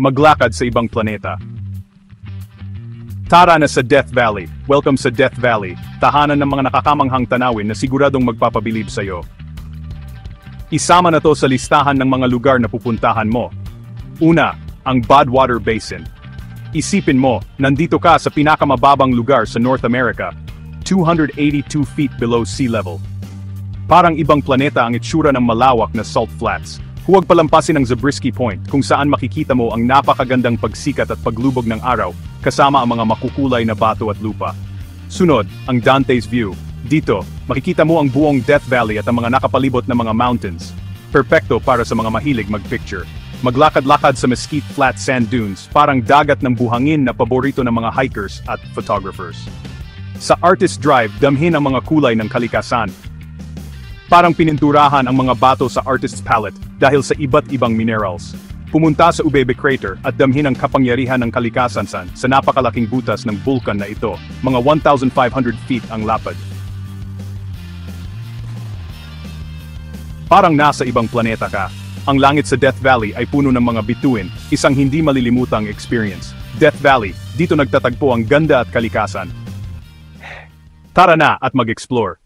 maglakad sa ibang planeta. Tara na sa Death Valley. Welcome sa Death Valley, tahanan ng mga nakakamanghang tanawin na siguradong magpapabilib sa'yo. Isama na to sa listahan ng mga lugar na pupuntahan mo. Una, ang Badwater Basin. Isipin mo, nandito ka sa pinakamababang lugar sa North America, 282 feet below sea level. Parang ibang planeta ang itsura ng malawak na salt flats. Huwag palampasin ang Zabriskie Point kung saan makikita mo ang napakagandang pagsikat at paglubog ng araw, kasama ang mga makukulay na bato at lupa. Sunod, ang Dante's View. Dito, makikita mo ang buong Death Valley at ang mga nakapalibot na mga mountains. Perpekto para sa mga mahilig mag-picture. Maglakad-lakad sa Mesquite Flat Sand Dunes, parang dagat ng buhangin na paborito ng mga hikers at photographers. Sa Artist Drive, damhin ang mga kulay ng kalikasan. Parang pininturahan ang mga bato sa artist's palette dahil sa iba't ibang minerals. Pumunta sa Ubebe Crater at damhin ang kapangyarihan ng kalikasan sa napakalaking butas ng bulkan na ito, mga 1,500 feet ang lapad. Parang nasa ibang planeta ka. Ang langit sa Death Valley ay puno ng mga bituin, isang hindi malilimutang experience. Death Valley, dito nagtatagpo ang ganda at kalikasan. Tara na at mag-explore.